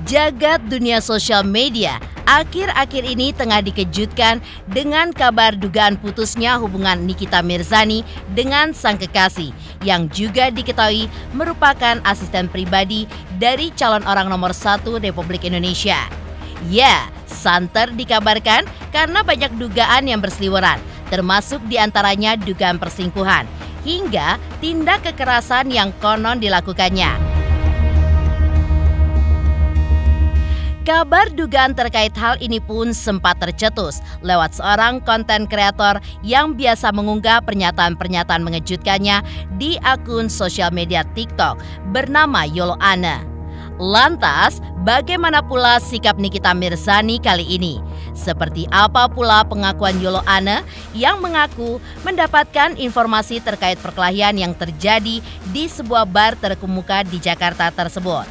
Jagat dunia sosial media akhir-akhir ini tengah dikejutkan dengan kabar dugaan putusnya hubungan Nikita Mirzani dengan sang kekasih yang juga diketahui merupakan asisten pribadi dari calon orang nomor 1 Republik Indonesia. Ya, santer dikabarkan karena banyak dugaan yang berseliweran, termasuk diantaranya dugaan perselingkuhan hingga tindak kekerasan yang konon dilakukannya. Kabar dugaan terkait hal ini pun sempat tercetus lewat seorang konten kreator yang biasa mengunggah pernyataan-pernyataan mengejutkannya di akun sosial media TikTok bernama Yoloane. Lantas, bagaimana pula sikap Nikita Mirzani kali ini? Seperti apa pula pengakuan Yoloane yang mengaku mendapatkan informasi terkait perkelahian yang terjadi di sebuah bar terkemuka di Jakarta tersebut?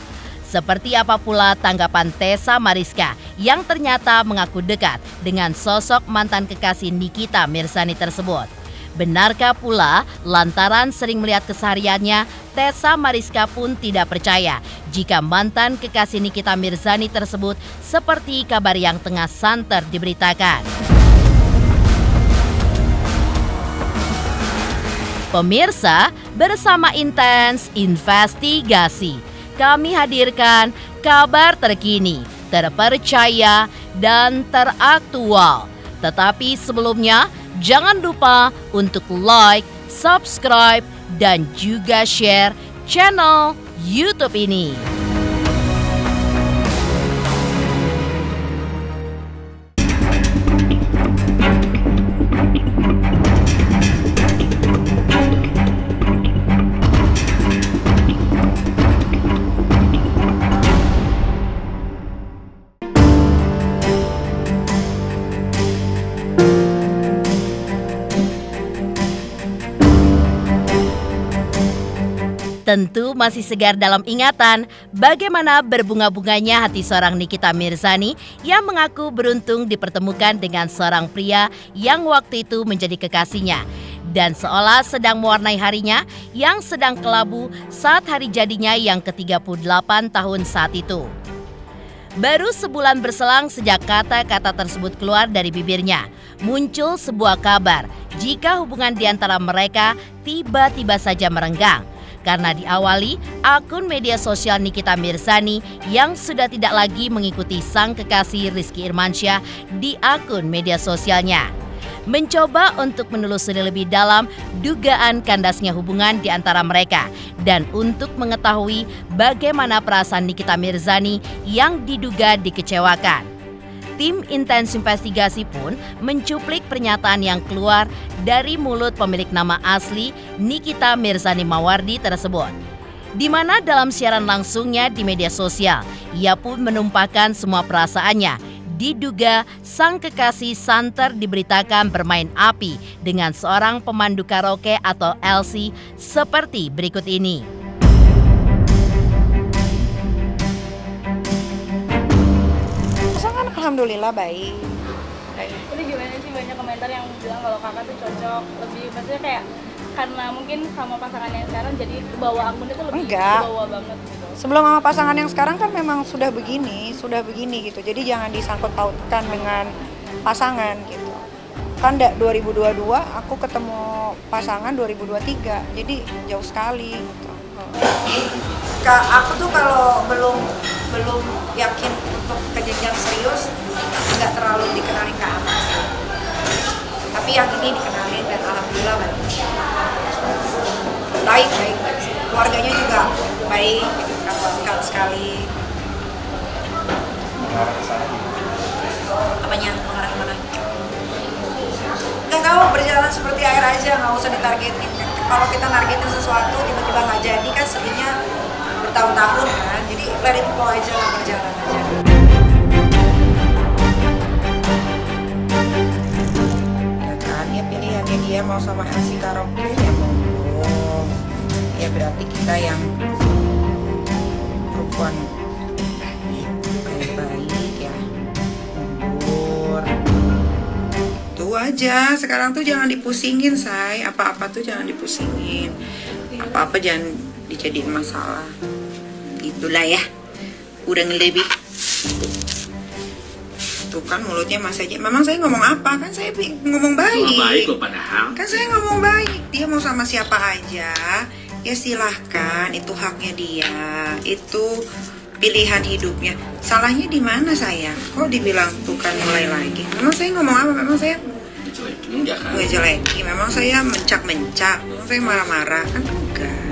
Seperti apa pula tanggapan Tessa Mariska yang ternyata mengaku dekat dengan sosok mantan kekasih Nikita Mirzani tersebut? Benarkah pula lantaran sering melihat kesehariannya, Tessa Mariska pun tidak percaya jika mantan kekasih Nikita Mirzani tersebut seperti kabar yang tengah santer diberitakan? Pemirsa, bersama Intens Investigasi, kami hadirkan kabar terkini, terpercaya, dan teraktual. Tetapi sebelumnya, jangan lupa untuk like, subscribe, dan juga share channel YouTube ini. Tentu masih segar dalam ingatan bagaimana berbunga-bunganya hati seorang Nikita Mirzani yang mengaku beruntung dipertemukan dengan seorang pria yang waktu itu menjadi kekasihnya dan seolah sedang mewarnai harinya yang sedang kelabu saat hari jadinya yang ke-38 tahun saat itu. Baru sebulan berselang sejak kata-kata tersebut keluar dari bibirnya, muncul sebuah kabar jika hubungan di antara mereka tiba-tiba saja merenggang. Karena diawali akun media sosial Nikita Mirzani yang sudah tidak lagi mengikuti sang kekasih Rizky Irmansyah di akun media sosialnya. Mencoba untuk menelusuri lebih dalam dugaan kandasnya hubungan di antara mereka dan untuk mengetahui bagaimana perasaan Nikita Mirzani yang diduga dikecewakan. Tim Intens Investigasi pun mencuplik pernyataan yang keluar dari mulut pemilik nama asli Nikita Mirzani Mawardi tersebut. Di mana dalam siaran langsungnya di media sosial, ia pun menumpahkan semua perasaannya. Diduga sang kekasih santer diberitakan bermain api dengan seorang pemandu karaoke atau LC seperti berikut ini. Alhamdulillah baik. Ini gimana sih, banyak komentar yang bilang kalau kakak tuh cocok, lebih maksudnya kayak karena mungkin sama pasangan yang sekarang jadi kebawa akun itu lebih kebawa banget gitu. Sebelum sama pasangan yang sekarang kan memang sudah begini gitu. Jadi jangan disangkut pautkan dengan pasangan gitu. Kan 2022 aku ketemu pasangan 2023. Jadi jauh sekali gitu. Aku tuh kalau belum yakin untuk ke jenjang serius nggak terlalu dikenalin ke anak sih. Tapi yang ini dikenalin dan alhamdulillah baik. Keluarganya juga baik, lengkap sekali. Apanya mengarah kemana? Nggak tahu, berjalan seperti air aja, nggak usah ditargetin. Kalau kita nargetin sesuatu tiba-tiba nggak jadi kan sedihnya bertahun-tahun kan. Jadi let it flow aja lah, berjalan aja. Ya kan, ya pilihannya dia mau sama LC karaoke ya monggo. Ya berarti kita yang perempuan baik-baik ya, mundur. Tuh aja, sekarang tuh jangan dipusingin say, apa-apa tuh jangan dipusingin, apa-apa jangan dijadiin masalah. Itulah ya, kurang lebih. Tuh kan mulutnya Mas aja. Memang saya ngomong apa? Kan saya ngomong baik. Baik loh padahal. Kan saya ngomong baik. Dia mau sama siapa aja, ya silahkan. Itu haknya dia. Itu pilihan hidupnya. Salahnya di mana saya? Kok dibilang tuh kan mulai lagi? Memang saya ngomong apa? Memang saya Enggak kan? jeleki. Memang saya mencak-mencak. Memang saya marah-marah. Kan enggak.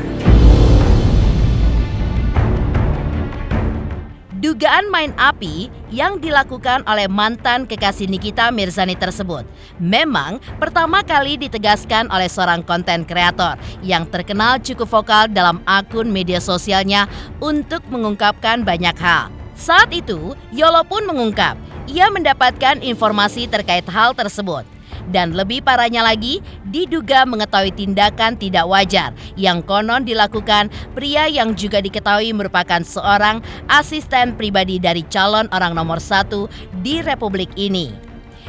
Dugaan main api yang dilakukan oleh mantan kekasih Nikita Mirzani tersebut memang pertama kali ditegaskan oleh seorang konten kreator yang terkenal cukup vokal dalam akun media sosialnya untuk mengungkapkan banyak hal. Saat itu, Yolo pun mengungkap ia mendapatkan informasi terkait hal tersebut. Dan lebih parahnya lagi, diduga mengetahui tindakan tidak wajar yang konon dilakukan pria yang juga diketahui merupakan seorang asisten pribadi dari calon orang nomor 1 di Republik ini.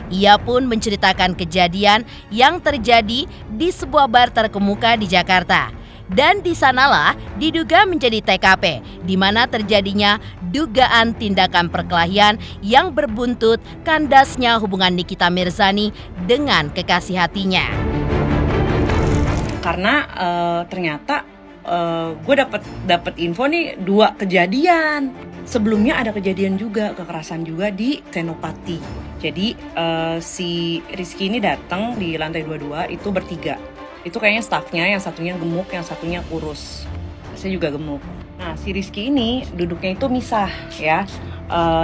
Ia pun menceritakan kejadian yang terjadi di sebuah bar terkemuka di Jakarta. Dan di sanalah diduga menjadi TKP, di mana terjadinya dugaan tindakan perkelahian yang berbuntut kandasnya hubungan Nikita Mirzani dengan kekasih hatinya. Karena ternyata gue dapet info nih 2 kejadian. Sebelumnya ada kejadian juga, kekerasan juga di Senopati. Jadi si Rizky ini datang di lantai 22 itu bertiga. Itu kayaknya staffnya, yang satunya gemuk, yang satunya kurus. Saya juga gemuk. Nah, si Rizky ini duduknya itu misah ya.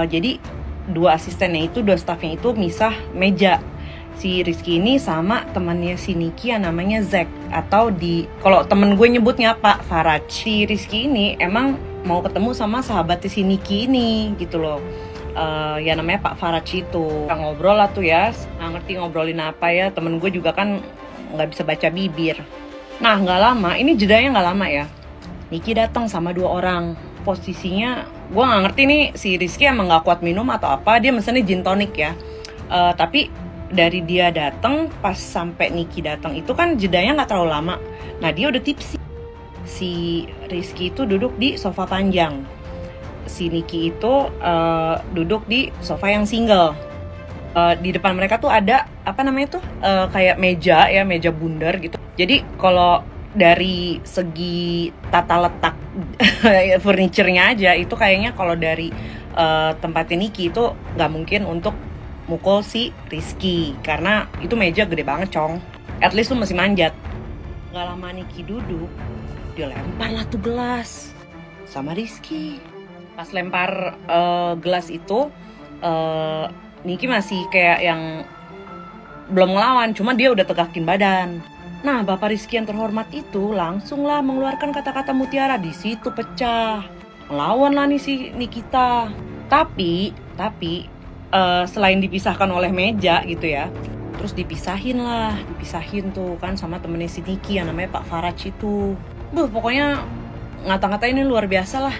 Jadi 2 asistennya itu, 2 staffnya itu misah meja. Si Rizky ini sama temannya si Niki yang namanya Zack. Atau kalau temen gue nyebutnya Pak Faraj. Si Rizky ini emang mau ketemu sama sahabatnya si Niki ini gitu loh. Ya namanya Pak Faraj itu. Kita ngobrol lah tuh ya, nggak ngerti ngobrolin apa ya. Temen gue juga kan nggak bisa baca bibir. Nah, nggak lama, ini jedanya nggak lama ya. Niki datang sama 2 orang. Posisinya, gue nggak ngerti nih si Rizky emang nggak kuat minum atau apa. Dia mesennya gin tonic ya. Tapi dari dia datang pas sampai Niki datang itu kan jedanya nggak terlalu lama. Nah, dia udah tipsi. Si Rizky itu duduk di sofa panjang. Si Niki itu duduk di sofa yang single. Di depan mereka tuh ada kayak meja ya, meja bundar gitu. Jadi kalau dari segi tata letak furniture-nya aja itu kayaknya kalau dari tempatnya Niki itu nggak mungkin untuk mukul si Rizky karena itu meja gede banget cong. At least lu masih manjat. Gak lama Niki duduk, dia lempar lah tuh gelas sama Rizky. Pas lempar gelas itu Niki masih kayak yang belum ngelawan, cuma dia udah tegakin badan. Nah, Bapak Rizky yang terhormat itu langsunglah mengeluarkan kata-kata mutiara. Di situ pecah. Ngelawan lah nih si Nikita. Tapi selain dipisahkan oleh meja gitu ya, terus dipisahin tuh kan sama temennya si Niki yang namanya Pak Faraj itu. Pokoknya ngata-ngata ini luar biasa lah.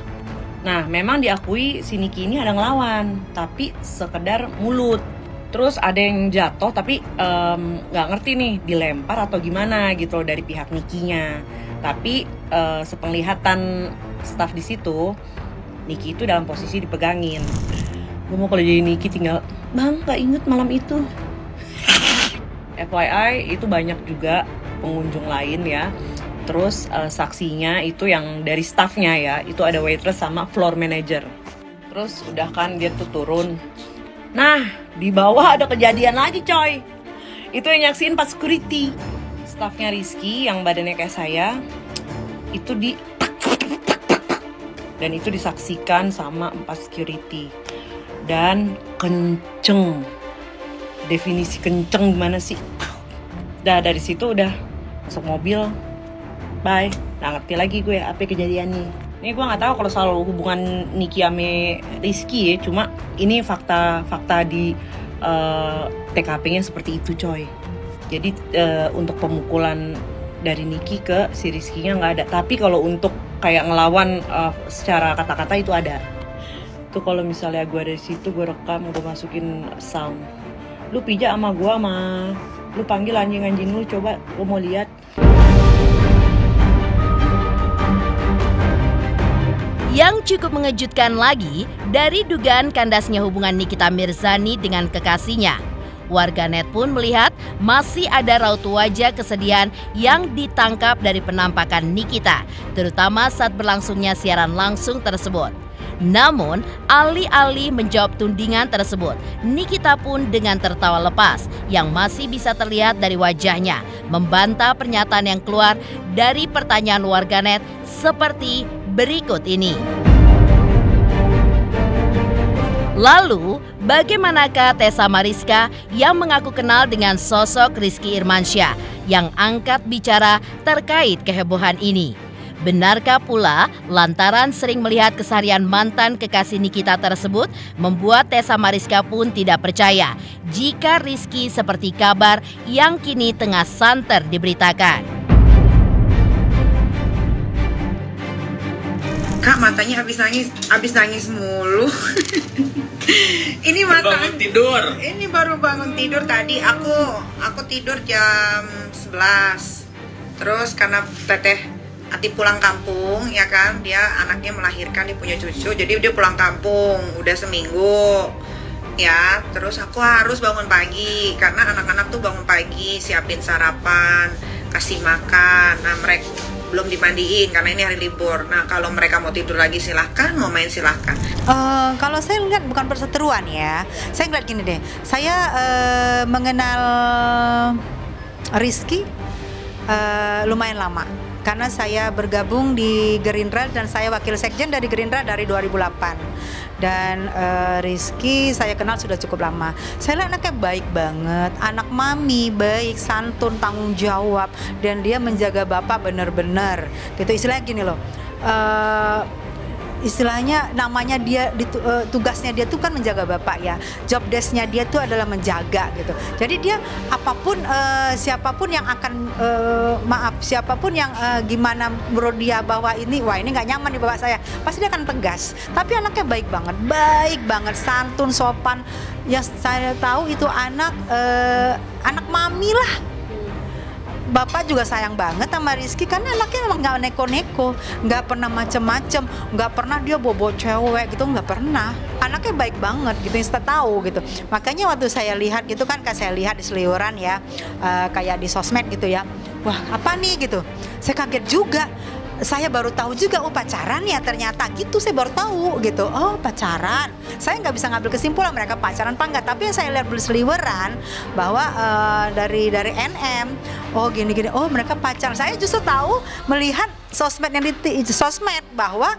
Nah, memang diakui si Niki ini ada ngelawan, tapi sekedar mulut. Terus ada yang jatuh, tapi nggak ngerti nih dilempar atau gimana gitu loh dari pihak Nikinya. Tapi sepenglihatan staff di situ, Niki itu dalam posisi dipegangin. Gue mau kalau jadi Niki tinggal, bang, nggak inget malam itu. FYI, itu banyak juga pengunjung lain ya. Terus saksinya itu yang dari staffnya ya, itu ada waitress sama floor manager. Terus udah kan dia tuh turun. Nah, di bawah ada kejadian lagi coy. Itu yang nyaksin pas security. Staffnya Rizky yang badannya kayak saya, itu dan itu disaksikan sama 4 security. Dan kenceng. Definisi kenceng gimana sih? Dari situ udah masuk mobil. Bye, nggak ngerti lagi gue apa kejadiannya. Ini gue nggak tahu kalau soal hubungan Niki sama Rizky ya, cuma ini fakta di TKP-nya seperti itu coy. Jadi untuk pemukulan dari Niki ke si Rizky-nya nggak ada. Tapi kalau untuk kayak ngelawan secara kata-kata itu ada. Itu kalau misalnya gue dari situ gue rekam, gue masukin sound. Lu pijak sama gue lu panggil anjing-anjing lu, coba gue mau lihat. Yang cukup mengejutkan lagi dari dugaan kandasnya hubungan Nikita Mirzani dengan kekasihnya. Warganet pun melihat masih ada raut wajah kesedihan yang ditangkap dari penampakan Nikita, terutama saat berlangsungnya siaran langsung tersebut. Namun, alih-alih menjawab tudingan tersebut, Nikita pun dengan tertawa lepas yang masih bisa terlihat dari wajahnya membantah pernyataan yang keluar dari pertanyaan warganet seperti berikut ini. Lalu, bagaimanakah Tessa Mariska yang mengaku kenal dengan sosok Rizky Irmansyah yang angkat bicara terkait kehebohan ini? Benarkah pula lantaran sering melihat keseharian mantan kekasih Nikita tersebut membuat Tessa Mariska pun tidak percaya jika Rizky seperti kabar yang kini tengah santer diberitakan? Kak, matanya habis nangis mulu. Ini mata bangun tidur. Ini baru bangun tidur tadi. Aku tidur jam 11. Terus karena teteh Ati pulang kampung, ya kan, dia anaknya melahirkan, dia punya cucu, jadi dia pulang kampung udah seminggu. Ya, terus aku harus bangun pagi karena anak-anak tuh bangun pagi, siapin sarapan, kasih makan. Nah, mereka belum dimandiin karena ini hari libur. Nah, kalau mereka mau tidur lagi silahkan, mau main silahkan. Kalau saya lihat bukan perseteruan ya. Saya ngeliat gini deh. Saya mengenal Rizky lumayan lama. Karena saya bergabung di Gerindra dan saya wakil sekjen dari Gerindra dari 2008. Dan Rizky saya kenal sudah cukup lama. Saya lihat anaknya baik banget, anak mami, baik, santun, tanggung jawab, dan dia menjaga bapak bener-bener. Gitu istilahnya gini loh. Istilahnya namanya dia tugasnya dia tuh kan menjaga bapak ya, job desk-nya dia tuh adalah menjaga gitu. Jadi dia apapun siapapun yang akan siapapun yang gimana menurut dia bahwa ini nggak nyaman di bapak saya, pasti dia akan tegas. Tapi anaknya baik banget, santun, sopan. Yang saya tahu itu anak mami lah. Bapak juga sayang banget sama Rizky karena anaknya memang nggak neko-neko, nggak pernah macem-macem, nggak pernah dia bobo cewek gitu, nggak pernah. Anaknya baik banget gitu, yang saya tahu gitu. Makanya waktu saya lihat gitu kan, saya lihat di seliweran ya, kayak di sosmed gitu ya. Wah, apa nih gitu? Saya kaget juga. Saya baru tahu juga, oh pacaran ya ternyata gitu, saya baru tahu gitu. Oh pacaran, saya nggak bisa ngambil kesimpulan mereka pacaran apa enggak, tapi yang saya lihat berseliweran bahwa dari NM, oh gini, oh mereka pacaran. Saya justru tahu melihat sosmed yang di sosmed bahwa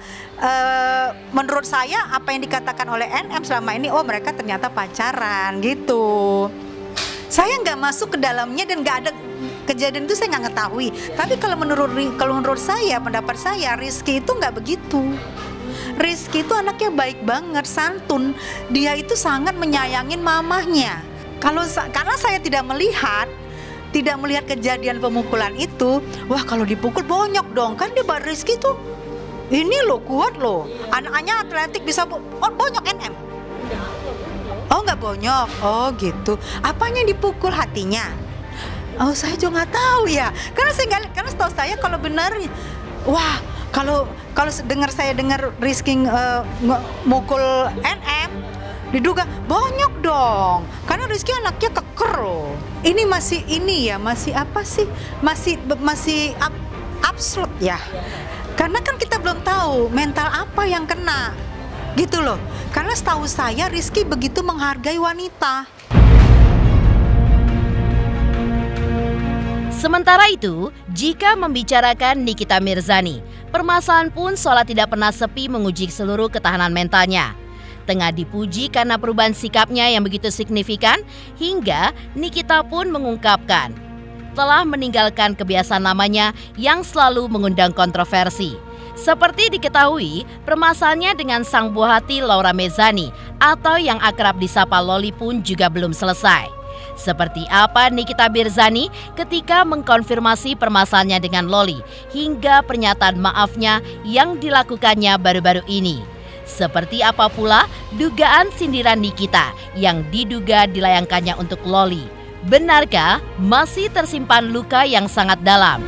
menurut saya apa yang dikatakan oleh NM selama ini, oh mereka ternyata pacaran gitu. Saya nggak masuk ke dalamnya dan nggak ada kejadian itu, saya nggak ngetahui. Tapi kalau menurut saya, pendapat saya, Rizky itu nggak begitu. Rizky itu anaknya baik banget, santun. Dia itu sangat menyayangin mamahnya. Karena saya tidak melihat kejadian pemukulan itu, wah kalau dipukul bonyok dong. Kan dia Rizky tuh ini loh, kuat loh. Anaknya atletik bisa bonyok NM. Oh nggak bonyok, oh gitu. Apanya dipukul, hatinya? Oh saya juga nggak tahu ya. Karena setahu saya kalau benar, wah kalau saya dengar Rizky mukul NM, diduga bonyok dong. Karena Rizky anaknya keker loh. Ini masih apa sih? Masih absurd ya. Karena kan kita belum tahu mental apa yang kena. Gitu loh. Karena setahu saya Rizky begitu menghargai wanita. Sementara itu, jika membicarakan Nikita Mirzani, permasalahan pun seolah tidak pernah sepi menguji seluruh ketahanan mentalnya. Tengah dipuji karena perubahan sikapnya yang begitu signifikan, hingga Nikita pun mengungkapkan telah meninggalkan kebiasaan lamanya yang selalu mengundang kontroversi. Seperti diketahui, permasalahannya dengan sang buah hati Laura Mezzani atau yang akrab disapa Loli pun juga belum selesai. Seperti apa Nikita Mirzani ketika mengkonfirmasi permasalahannya dengan Loli hingga pernyataan maafnya yang dilakukannya baru-baru ini. Seperti apa pula dugaan sindiran Nikita yang diduga dilayangkannya untuk Loli. Benarkah masih tersimpan luka yang sangat dalam?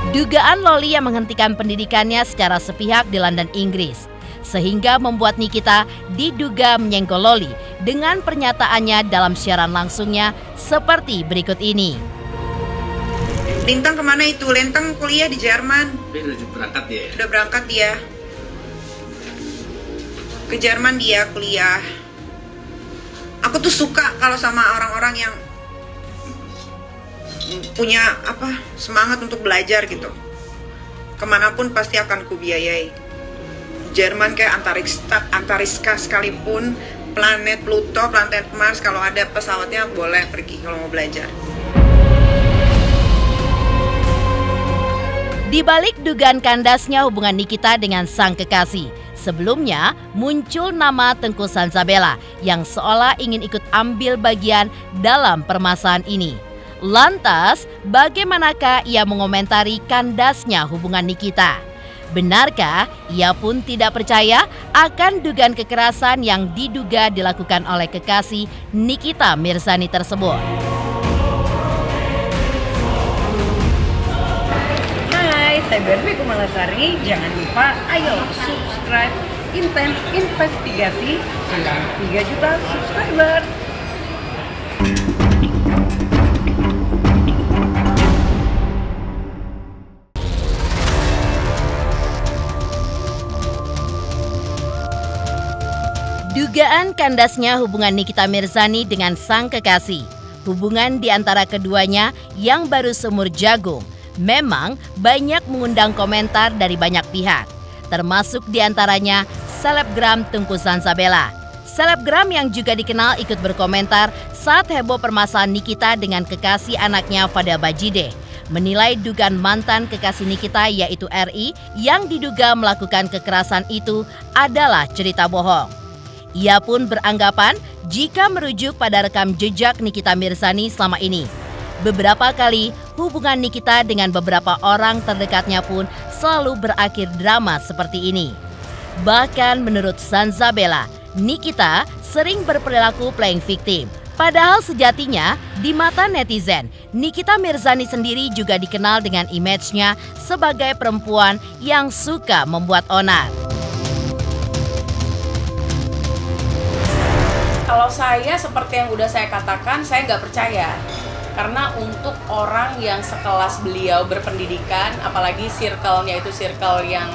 Dugaan Loli yang menghentikan pendidikannya secara sepihak di London, Inggris, sehingga membuat Nikita diduga menyenggol Loli dengan pernyataannya dalam siaran langsungnya seperti berikut ini. Lintang kemana itu? Lintang kuliah di Jerman. Udah berangkat dia ya? Udah berangkat dia. Ke Jerman dia kuliah. Aku tuh suka kalau sama orang-orang yang punya semangat untuk belajar gitu. Kemanapun pasti akan kubiayai. Jerman kayak antariksa sekalipun, planet Pluto, planet Mars, kalau ada pesawatnya boleh pergi kalau mau belajar. Di balik dugaan kandasnya hubungan Nikita dengan sang kekasih, sebelumnya muncul nama Tengku Sanzabella yang seolah ingin ikut ambil bagian dalam permasalahan ini. Lantas, bagaimanakah ia mengomentari kandasnya hubungan Nikita? Benarkah ia pun tidak percaya akan dugaan kekerasan yang diduga dilakukan oleh kekasih Nikita Mirzani tersebut? Saya Berbi Kumalasari, jangan lupa ayo subscribe Intens Investigasi dengan 3 juta subscriber. Dugaan kandasnya hubungan Nikita Mirzani dengan sang kekasih, hubungan di antara keduanya yang baru seumur jagung, memang banyak mengundang komentar dari banyak pihak, termasuk diantaranya selebgram Tengku Sanzabella. Selebgram yang juga dikenal ikut berkomentar saat heboh permasalahan Nikita dengan kekasih anaknya Fada Bajideh, menilai dugaan mantan kekasih Nikita yaitu RI yang diduga melakukan kekerasan itu adalah cerita bohong. Ia pun beranggapan jika merujuk pada rekam jejak Nikita Mirzani selama ini, beberapa kali hubungan Nikita dengan beberapa orang terdekatnya pun selalu berakhir drama seperti ini. Bahkan menurut Sanzabella, Nikita sering berperilaku playing victim. Padahal sejatinya di mata netizen, Nikita Mirzani sendiri juga dikenal dengan image-nya sebagai perempuan yang suka membuat onar. Kalau saya seperti yang udah saya katakan, saya nggak percaya. Karena untuk orang yang sekelas beliau berpendidikan, apalagi circle-nya itu circle yang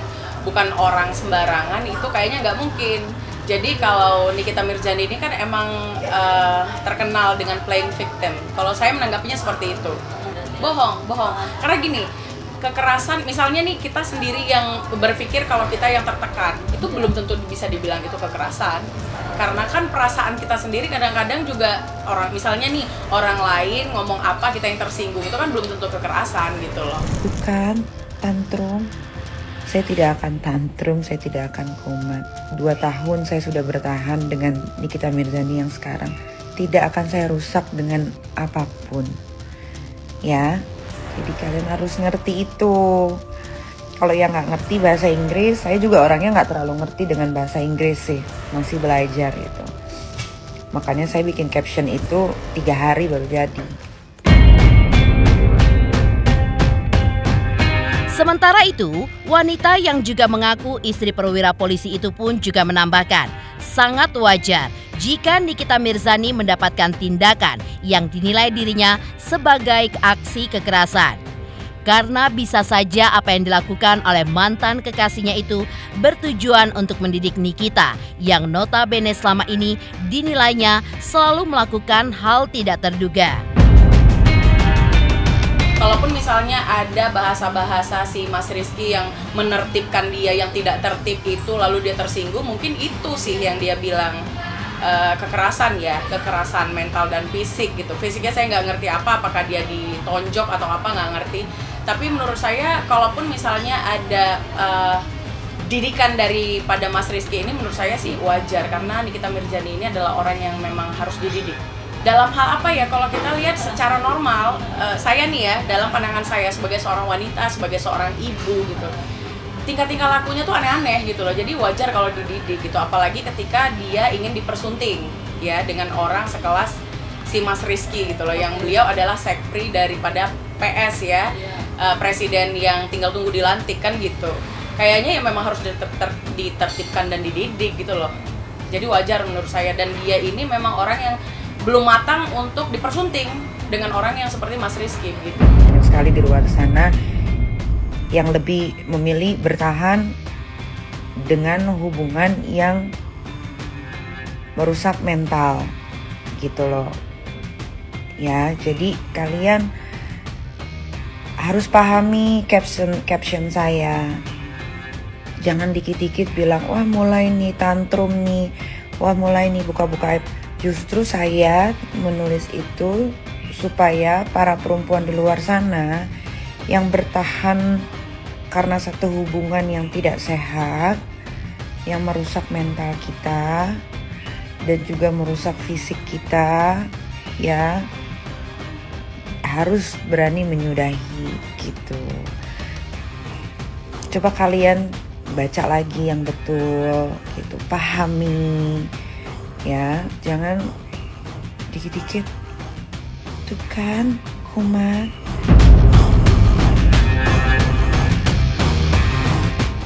bukan orang sembarangan, itu kayaknya nggak mungkin. Jadi kalau Nikita Mirzani ini kan emang terkenal dengan playing victim. Kalau saya menanggapinya seperti itu. Bohong. Karena gini, kekerasan, misalnya nih kita sendiri yang berpikir kalau kita yang tertekan, itu belum tentu bisa dibilang itu kekerasan. Karena kan perasaan kita sendiri kadang-kadang juga misalnya nih orang lain ngomong apa kita yang tersinggung, itu kan belum tentu kekerasan gitu loh. Bukan tantrum. Saya tidak akan tantrum, saya tidak akan kumat. 2 tahun saya sudah bertahan dengan Nikita Mirzani yang sekarang. Tidak akan saya rusak dengan apapun. Ya, jadi kalian harus ngerti itu. Kalau yang nggak ngerti bahasa Inggris, saya juga orangnya nggak terlalu ngerti dengan bahasa Inggris sih. Masih belajar gitu. Makanya saya bikin caption itu 3 hari baru jadi. Sementara itu, wanita yang juga mengaku istri perwira polisi itu pun juga menambahkan, sangat wajar jika Nikita Mirzani mendapatkan tindakan yang dinilai dirinya sebagai aksi kekerasan. Karena bisa saja apa yang dilakukan oleh mantan kekasihnya itu bertujuan untuk mendidik Nikita yang notabene selama ini dinilainya selalu melakukan hal tidak terduga. Kalaupun misalnya ada bahasa-bahasa si Mas Rizky yang menertibkan dia yang tidak tertib itu lalu dia tersinggung, mungkin itu sih yang dia bilang kekerasan ya, kekerasan mental dan fisik gitu. Fisiknya saya nggak ngerti apakah dia ditonjok atau apa, nggak ngerti. Tapi menurut saya kalaupun misalnya ada didikan daripada Mas Rizky ini, menurut saya sih wajar karena Nikita Mirzani ini adalah orang yang memang harus dididik. Dalam hal apa ya, kalau kita lihat secara normal, saya nih ya, dalam pandangan saya sebagai seorang wanita, sebagai seorang ibu gitu, tingkah-tingkah lakunya tuh aneh-aneh gitu loh. Jadi wajar kalau dididik gitu, apalagi ketika dia ingin dipersunting ya dengan orang sekelas si Mas Rizky gitu loh, yang beliau adalah sekpri daripada PS ya, presiden yang tinggal tunggu dilantik kan gitu. Kayaknya ya memang harus ditertibkan dan dididik gitu loh. Jadi wajar menurut saya, dan dia ini memang orang yang belum matang untuk dipersunting dengan orang yang seperti Mas Rizky gitu. Banyak sekali di luar sana yang lebih memilih bertahan dengan hubungan yang merusak mental gitu loh. Ya, jadi kalian harus pahami caption saya. Jangan dikit-dikit bilang, wah mulai nih tantrum nih, wah mulai nih buka-buka aib. Justru saya menulis itu supaya para perempuan di luar sana yang bertahan karena satu hubungan yang tidak sehat, yang merusak mental kita dan juga merusak fisik kita, ya harus berani menyudahi gitu. Coba kalian baca lagi yang betul gitu, pahami ya, jangan dikit-dikit tuh kan kumat.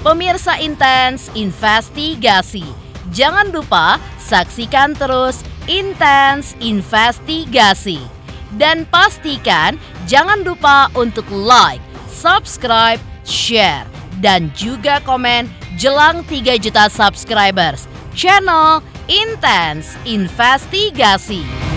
Pemirsa Intens Investigasi, jangan lupa saksikan terus Intens Investigasi. Dan pastikan jangan lupa untuk like, subscribe, share, dan juga komen jelang 3 juta subscribers channel Intens Investigasi.